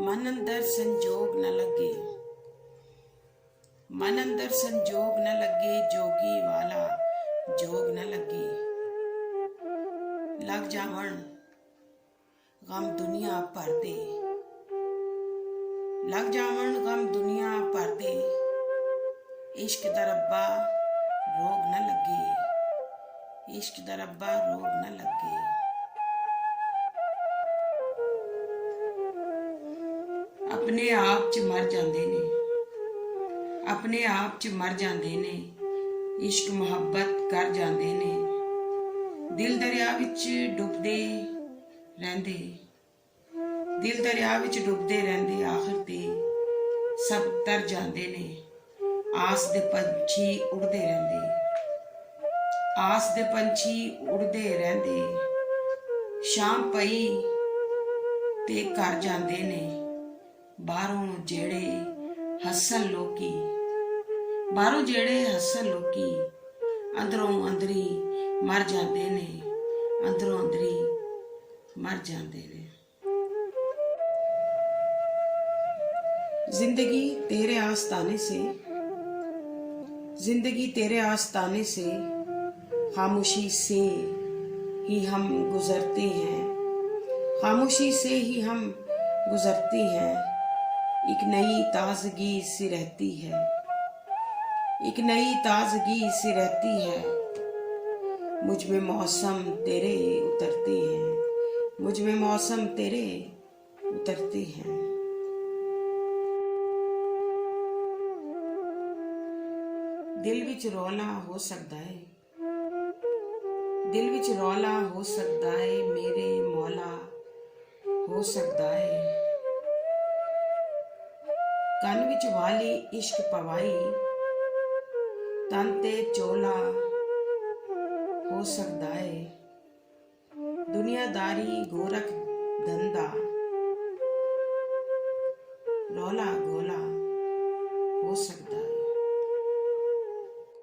मन अंदर संजोग न लगे, मन अंदर संजोग न लगे, जोगी वाला जोग न लगे। लग जावण गम दुनिया भर दे, लग जावण गम दुनिया भर दे। इश्क दा रब्बा रोग न लगे, इश्क दा रब्बा रोग न लगे। अपने आप च मर जांदे ने, अपने आप च मर जांदे ने। इश्क मुहब्बत कर जांदे ने। दिल दरिया विच डुबदे रहिंदे, दिल दरिया विच डुबदे रहिंदे। आखिर ते सब तर जांदे ने। आस दे पंछी उड़दे रहिंदे, आस दे पंछी उड़दे रहिंदे। शाम पई ते घर जांदे ने। बाहरों जेड़े हसन लोकी, बाहरों जेड़े हसन लोकी। अंदरों अंदरी मर जांदे ने, अंदरों अंदरी मर जांदे ने। जिंदगी तेरे आस्ताने से, जिंदगी तेरे आस्ताने से। खामोशी से ही हम गुजरते हैं, खामोशी से ही हम गुजरते हैं। एक नई ताजगी सी रहती है, एक नई ताजगी सी रहती है। मुझ में मौसम तेरे उतरते हैं, मुझ में मौसम तेरे उतरते हैं। दिल विच रौला हो सकता है, दिल विच रौला हो सकता है। मेरे मौला हो सकता है। कन विच वाली इश्क पवाई, तन ते चोला हो सकता है। दुनियादारी गोरख धंधा, रौला गोला हो सकता है।